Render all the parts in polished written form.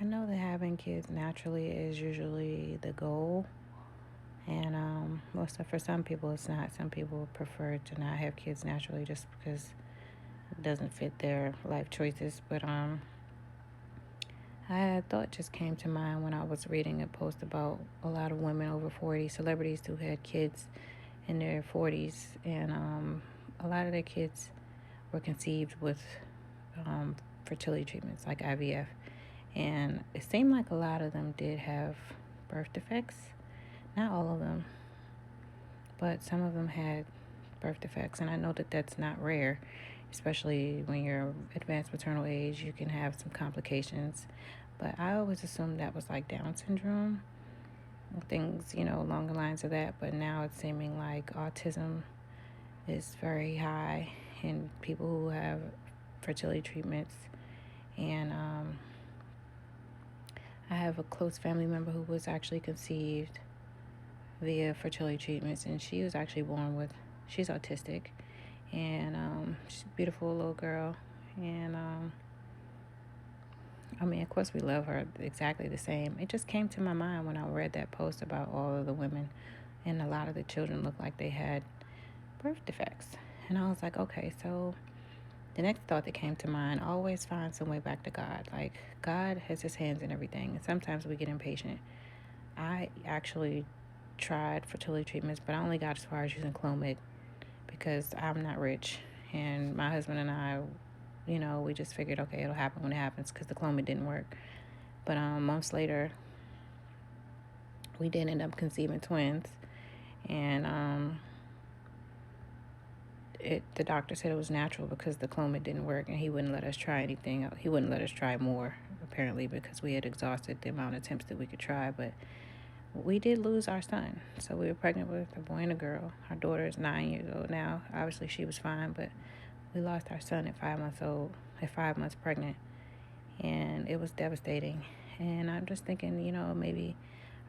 I know that having kids naturally is usually the goal, and most of, for some people it's not. Some people prefer to not have kids naturally just because it doesn't fit their life choices. But I thought just came to mind when I was reading a post about a lot of women over 40, celebrities who had kids in their 40s, and a lot of their kids were conceived with um, fertility treatments like IVF. And it seemed like a lot of them did have birth defects. Not all of them, but some of them had birth defects. And I know that that's not rare, especially when you're advanced maternal age, you can have some complications. But I always assumed that was like Down syndrome, things, along the lines of that. But now it's seeming like autism is very high in people who have fertility treatments. And I have a close family member who was actually conceived via fertility treatments, and she was actually born with, she's autistic, and she's a beautiful little girl. And I mean, of course, we love her exactly the same. It just came to my mind when I read that post about all of the women, and a lot of the children looked like they had birth defects. And I was like, okay, so the next thought that came to mind, always find some way back to God. Like, God has his hands in everything, and sometimes we get impatient. I actually tried fertility treatments, but I only got as far as using Clomid because I'm not rich. And my husband and I, we just figured, okay, it'll happen when it happens because the Clomid didn't work. But months later, we did end up conceiving twins. And the doctor said it was natural because the Clomid didn't work, and he wouldn't let us try anything else. He wouldn't let us try more, apparently, because we had exhausted the amount of attempts that we could try. But we did lose our son. So we were pregnant with a boy and a girl. Our daughter is 9 years old now. Obviously, she was fine, but we lost our son at 5 months old, at 5 months pregnant. And it was devastating. And I'm just thinking, maybe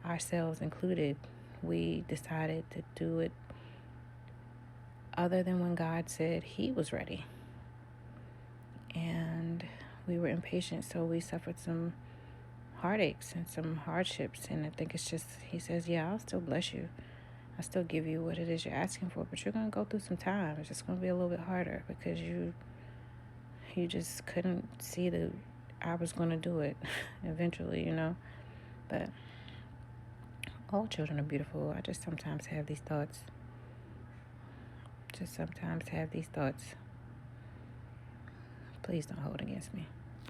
ourselves included, we decided to do it other than when God said he was ready. And we were impatient, so we suffered some heartaches and some hardships. And I think it's just, he says, yeah, I'll still bless you. I still give you what it is you're asking for, but you're going to go through some time. It's just going to be a little bit harder because you just couldn't see that I was going to do it eventually. But all children are beautiful. I just sometimes have these thoughts. Please don't hold against me.